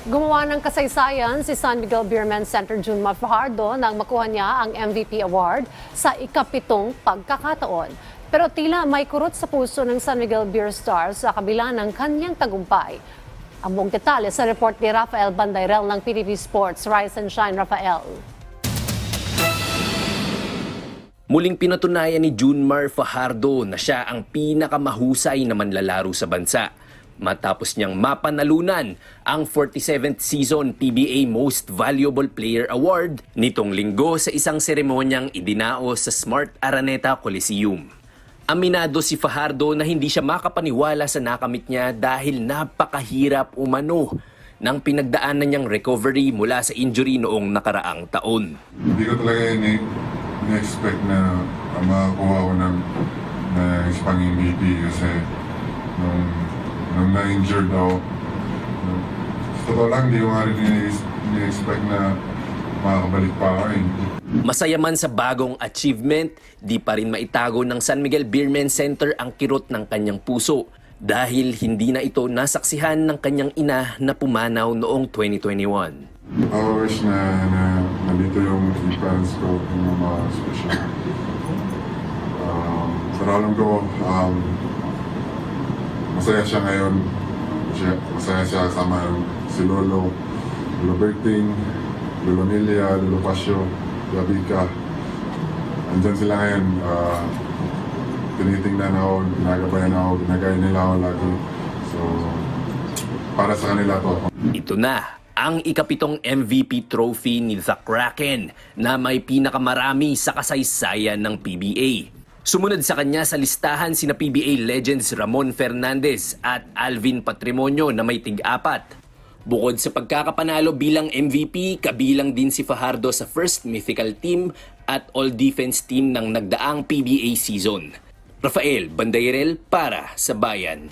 Gumawa ng kasaysayan si San Miguel Beermen Center Junmar Fajardo nang makuha niya ang MVP award sa ikapitong pagkakataon. Pero tila may kurot sa puso ng San Miguel Beer Stars sa kabila ng kanyang tagumpay. Ang buong detalye sa report ni Rafael Bandayrel ng PTV Sports. Rise and Shine, Rafael. Muling pinatunayan ni Junmar Fajardo na siya ang pinakamahusay na manlalaro sa bansa. Matapos niyang mapanalunan ang 47th season PBA Most Valuable Player Award nitong linggo sa isang seremonyang idinao sa Smart Araneta Coliseum. Aminado si Fajardo na hindi siya makapaniwala sa nakamit niya dahil napakahirap umano ng pinagdaanan niyang recovery mula sa injury noong nakaraang taon. Hindi ko talaga ni-expect na makakuha ko ng isang MVP kasi nung na-injured ako. Sa totoo lang, hindi ko nga rin ni-expect na makakabalik pa ako eh. Masaya man sa bagong achievement, di pa rin maitago ng San Miguel Beermen Center ang kirot ng kanyang puso dahil hindi na ito nasaksihan ng kanyang ina na pumanaw noong 2021. I wish na nandito yung fans ko, yung mga special. Pero alam ko, masaya siya ngayon. Masaya siya kasama si Lolo Berting, Lolo Milia, Lolo Pasio, Gabika. Andyan sila ngayon. Tinitingnan ako, ginagabayan ako, ginagaya nila ako lagi. So, para sa kanila to. Ito na ang ikapitong MVP trophy ni The Kraken na may pinakamarami sa kasaysayan ng PBA. Sumunod sa kanya sa listahan sina PBA legends Ramon Fernandez at Alvin Patrimonio na may tig-4. Bukod sa pagkakapanalo bilang MVP, kabilang din si Fajardo sa first mythical team at all-defense team ng nagdaang PBA season. Rafael Bandayrel para sa Bayan.